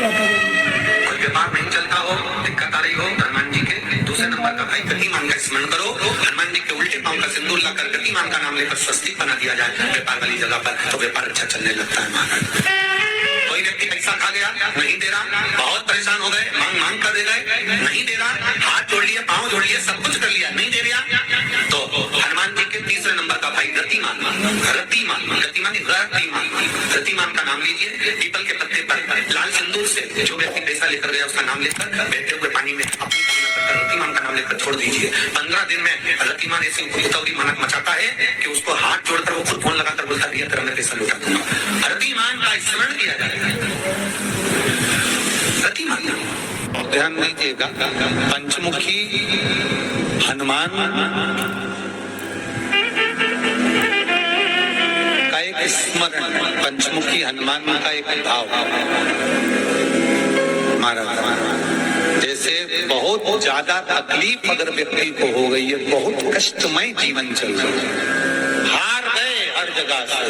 कोई व्यापार नहीं चलता हो, दिक्कत आ रही हो, हनुमान जी के दूसरे नंबर का भाई गतिमान का स्मरण करो। हनुमान जी के उल्टे पांव का सिंदूर लाकर गतिमान का नाम लेकर स्वस्तिक बना दिया जाए व्यापार वाली जगह पर, तो व्यापार अच्छा चलने लगता है महाराज। कोई व्यक्ति पैसा खा गया, नहीं दे रहा, बहुत परेशान हो गए, मांग मांग कर दे गए, नहीं दे रहा, हाथ जोड़ लिए, पांव जोड़ लिए, सब कुछ कर लिया, नहीं दे रहा, तो हनुमान जी के तीसरे नंबर का भाई रतिमान, रतिमान, गतिमान, रतिमान का नाम लीजिए। पीपल के पत्ते पर लाल सिंदूर से जो व्यक्ति पैसा लेकर गया उसका नाम लेकर बहते हुए पानी में अपनी कामना करकर रतिमान का नाम लेकर छोड़ दीजिए। 15 दिन में रतिमान ऐसी उतावली मानक मचाता है कि उसको हाथ जोड़कर वो खुद फोन लगाकर बोलता है तेरा मैं पैसा लौटा दूंगा। रतिमान का स्मरण किया जाएगा। रतिमान ध्यान दीजिएगा, पंचमुखी हनुमान का एक स्मरण, पंचमुखी हनुमान का एक भाव महाराज। जैसे बहुत ज्यादा तकलीफ अगर व्यक्ति को हो गई है, बहुत कष्टमय जीवन चल रहा है, हार गए हर जगह से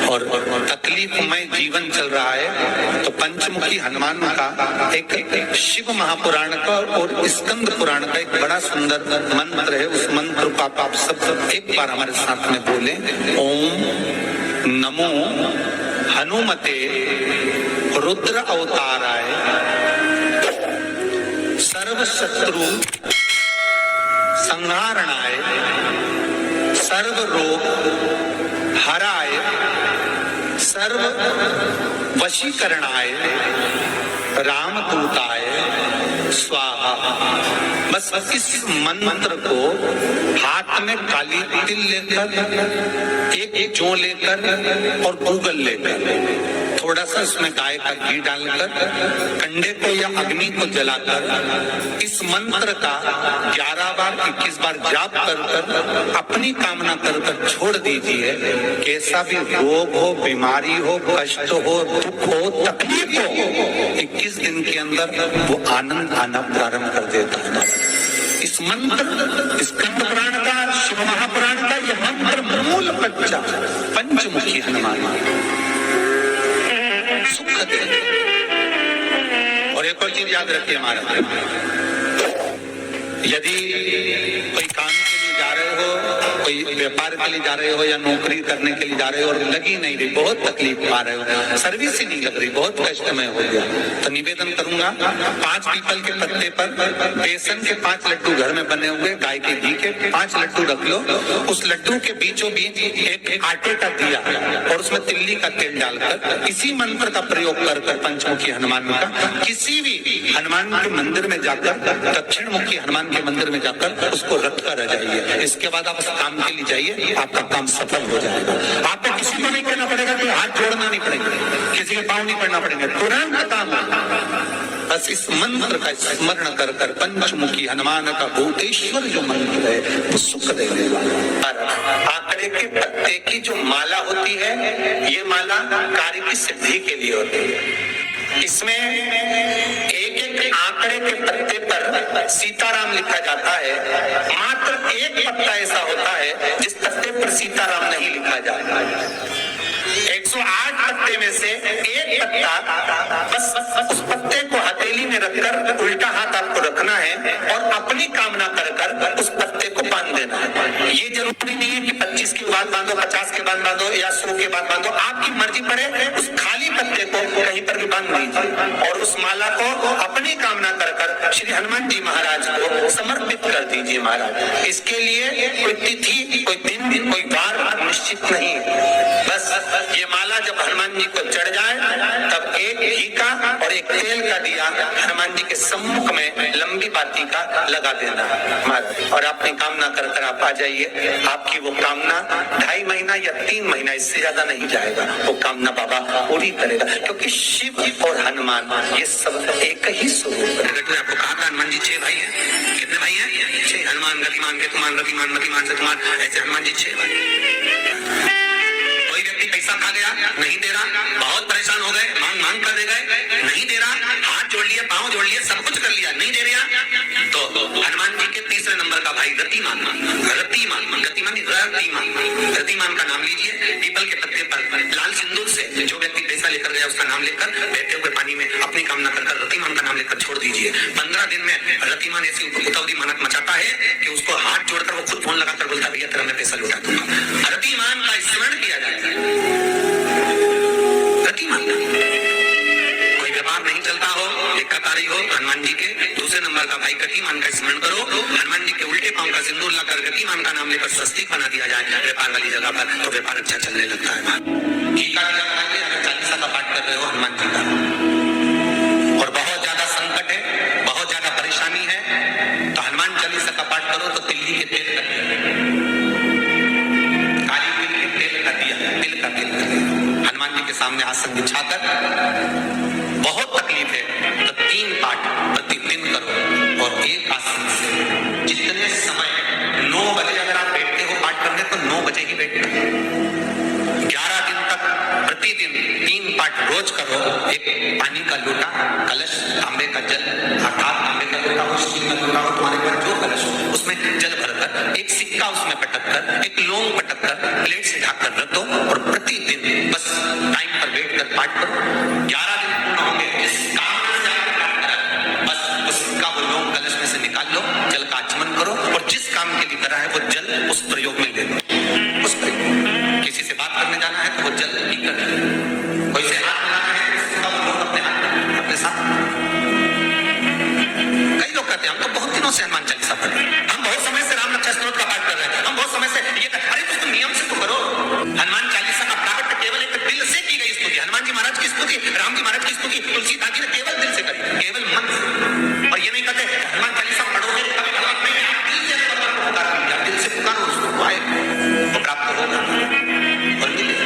और तकलीफमय जीवन चल रहा है, तो पंचमुखी हनुमान का एक शिव महापुराण का और स्कंद पुराण का एक बड़ा सुंदर मंत्र है। उस मंत्र को आप सब एक बार हमारे साथ में बोले। ओम नमो हनुमते रुद्र अवताराय सर्व शत्रु संहारणाय सर्व रोग हराय सर्व वशीकरणाय रामदूताय स्वाहा। बस इस मंत्र को हाथ में काली तिल लेकर, एक जौ लेकर और गूगल लेकर, थोड़ा सा उसमें गाय का घी डालकर, कंडे को या अग्नि को जलाकर इस मंत्र का 11 बार 21 बार जाप कर अपनी कामना कर छोड़ दीजिए। कैसा भी रोग हो, बीमारी हो, कष्ट हो, दुख हो, तकलीफ हो, 21 दिन के अंदर वो आनंद आना प्रारंभ कर देता है। इस मंत्र, स्कंद पुराण का, शिव महापुराण का यह मंत्र मूल बच्चा पंचमुखी हनुमान सुख दे। और एक और चीज याद रखिए महाराज, यदि कोई काम के लिए जा रहे हो, कोई व्यापार के लिए जा रहे हो या नौकरी करने के लिए जा रहे हो और लगी नहीं रही, बहुत तकलीफ पा रहे हो, सर्विस ही नहीं लग रही, बहुत कष्टमय हो गया, तो निवेदन करूंगा 5 पीपल के पत्ते पर बेसन के 5 लड्डू घर में बने हुए, गाय के घी के 5 लड्डू रख लो, उस लड्डू के बीचों बीच एक आटे का दिया और उसमें तिल्ली का तेल डालकर इसी मंत्र का प्रयोग कर पंचमुखी हनुमान का किसी भी हनुमान के मंदिर में जाकर, दक्षिण मुखी हनुमान के मंदिर में जाकर उसको रख कर आ जाइए। इसके बाद आप उस काम के लिए जाइए, आपका काम सफल हो जाएगा। आपको किसी को नहीं करना पड़ेगा, कोई हाथ जोड़ना नहीं पड़ेगा, किसी के पाँव नहीं पड़ना पड़ेगा, तुरंत काम। बस इस मंत्र का स्मरण कर पंचमुखी हनुमान का भूतेश्वर जो मंत्र है वो सुख देने वाला। आंकड़े के पत्ते की जो माला होती है, ये माला कार्य की सिद्धि के लिए होती है। इसमें एक एक आंकड़े के पत्ते पर सीताराम लिखा जाता है। मात्र एक पत्ता ऐसा होता है जिस पत्ते पर सीताराम नहीं लिखा जाता है। 108 पत्ते में से एक पत्ता, बस उस पत्ते को हथेली में रखकर उल्टा हाथ आपको रखना है और अपनी कामना कर उस पत्ते को बांध देना है। ये जरूरी नहीं है कि 25 के बाद बांधो, 50 के बाद बांधो या 100 के बाद बांधो, आपकी मर्जी पड़े उस खाली पत्ते को कहीं पर भी बांध दीजिए और उस माला को अपनी कामना कर श्री हनुमान जी महाराज को समर्पित कर दीजिए महाराज। इसके लिए कोई तिथि, कोई दिन, कोई बार निश्चित नहीं, बस ये माला जब हनुमान जी को चढ़ जाए तब एक घी का और एक तेल का दिया हनुमान जी के सम्मुख में लंबी बाती का लगा देना महाराज, और अपनी कामना कर आप आ जाइए। आपकी वो कामना 2.5 महीना या 3 महीना, इससे ज्यादा नहीं जाएगा, वो कामना बाबा पूरी करेगा, क्योंकि शिव और हनुमान ये सब एक ही स्वरूप है। आपको कहा था हनुमान जी 6 भाई है, कितने भाई हैं? 6। हनुमान, गतिमान, केतुमान, रतिमान, मतिमान, शतमान, ऐसे हनुमान जी 6 भाई। पैसा खा गया, नहीं दे रहा, बहुत परेशान हो गए, मांग मांग कर दे गए, नहीं दे रहा, हाथ जोड़ लिए, पांव जोड़ लिए, सब कुछ कर लिया, नहीं दे रहा, तो हनुमान जी के तीसरे नंबर का भाई रतिमान, रतिमान, गतिमान, रतिमान, रतिमान का नाम लीजिए। पीपल के पत्ते पर लाल सिंदूर से जो व्यक्ति पैसा लेकर गया उसका नाम लेकर लेकर बहते हुए पानी में अपनी कामना कर रतिमान का नाम लेकर छोड़ दीजिए। 15 दिन में रतिमान ऐसी उतावली मानक मचाता है कि उसको हाथ जोड़कर वो खुद फोन लगाकर बोलता है भैया तेरा मैं पैसा लौटा दूंगा। रतिमान का स्मरण किया जाता है। रतिमान कोई व्यापार नहीं चलता हो, एकाकारी हो हनुमान जी के, दूसरे नंबर का भाई गतिमान का स्मरण करो। हनुमान जी के उल्टे पांव का सिंदूर लाकर गतिमान का नाम लेकर स्वस्तिक बना दिया जाए व्यापार वाली जगह पर, तो व्यापार अच्छा चलने लगता है। अगर 40 का पाठ कर रहे हो हनुमान जी का और बहुत ज्यादा संकट है, बहुत ज्यादा परेशानी है, तो हनुमान चालीसा का पाठ करो तो तिल्ली के तेल का काली तिल के तेल का दिया, तिल का तेल का हनुमान जी के सामने आसन बिछाकर, बहुत तकलीफ है तो 3 पाठ प्रतिदिन करो और एक आसन से जितने समय 9 बजे अगर आप बैठते हो पाठ करने तो 9 बजे ही बैठना। 11 दिन तक प्रतिदिन 3 पाठ रोज करो। एक पानी का लोटा, कलश, तांबे का जल, अर्थात तांबे का लोटा हो, स्टील का लोटा हो, तुम्हारे पास जो कलश हो उसमें जल भरकर, एक सिक्का उसमें पटककर, एक लौंग पटककर प्लेट से ढककर रख दो और प्रतिदिन बस टाइम पर बैठकर पाठ करो। 11 दिन पूर्ण होंगे, जिस काम से आप करा बस वो सिक्का, वो लौंग कलश में से निकाल लो, जल का आचमन करो और जिस काम के लिए करा है वो जल उस प्रयोग में ले लो। उस प्रयोग किसी से बात करने जाना है तो वो जल पी कर, कोई से हाथ मिलाना है इसका वो लोग अपने हाथ अपने साथ। कई लोग कहते हैं हम तो बहुत दिनों से हनुमान चालीसा पढ़ रहे हैं, हम बहुत समय से राम रक्षा स्तोत्र का पाठ कर रहे हैं, हम बहुत समय से ये अरे तो नियम से तो करो। हनुमान चालीसा का प्रारंभ केवल एक दिल से की गई स्तुति, हनुमान जी महाराज की स्तुति, राम जी महाराज की स्तुति तुलसीदास जी ने केवल दिल से करी, केवल मन से। और ये नहीं कहते हनुमान चालीसा पढ़ोगे कभी गलत नहीं, आप दिल से भगवान को पुकार लीजिए, दिल से पुकारो उसको आए वो प्राप्त होगा और मिलेगा।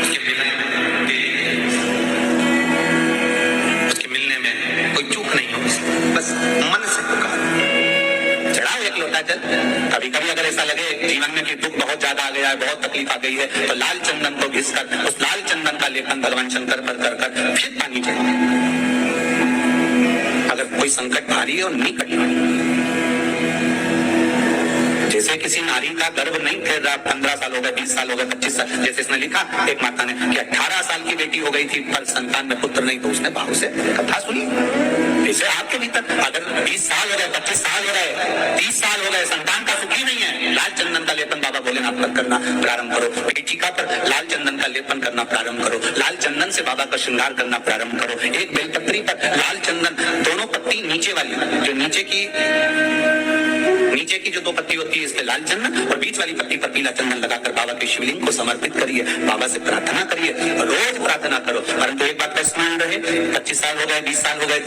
उसके मिलने में उसके मिलने में कोई चूक नहीं हो, बस मन से पुकार चढ़ाओ एक लोटा जल। कभी कभी अगर ऐसा लगे जीवन में कि दुख बहुत ज्यादा आ गया है, बहुत तकलीफ आ गई है, तो लाल चंदन को घिसकर उस लाल चंदन का लेपन भगवान शंकर पर कर फिर पानी चढ़ाओ। अगर कोई संकट भारी है और निकट जैसे किसी नारी का गर्भ नहीं ठहर रहा, 15 साल हो गए, 20 साल हो गए, 25 साल, जैसे इसने लिखा एक माता ने कि 18 साल की बेटी हो गई थी पर संतान में पुत्र नहीं, तो उसने भाव से कथा सुनी। इसे आपके भीतर अगर 20 साल हो गए, 25 साल हो गए, 30 साल हो गए, संतान का सुखी नहीं है, लाल चंदन का लेपन बाबा भोलेनाथ पर करना प्रारंभ करो। पेचिका पर लाल चंदन का लेपन करना प्रारंभ करो, लाल चंदन से बाबा का श्रृंगार करना प्रारंभ करो। एक बेलपत्री पर लाल चंदन, दोनों पत्ती नीचे वाली, जो नीचे की जो 2 पत्ती होती है इस पे लाल चंदन और बीच वाली पत्ती पर पीला चंदन लगाकर बाबा के शिवलिंग को समर्पित करिए, बाबा से प्रार्थना करिए, रोज प्रार्थना करो। परंतु एक बात का स्मरण रहे, 25 साल हो गए, 20 साल हो गए,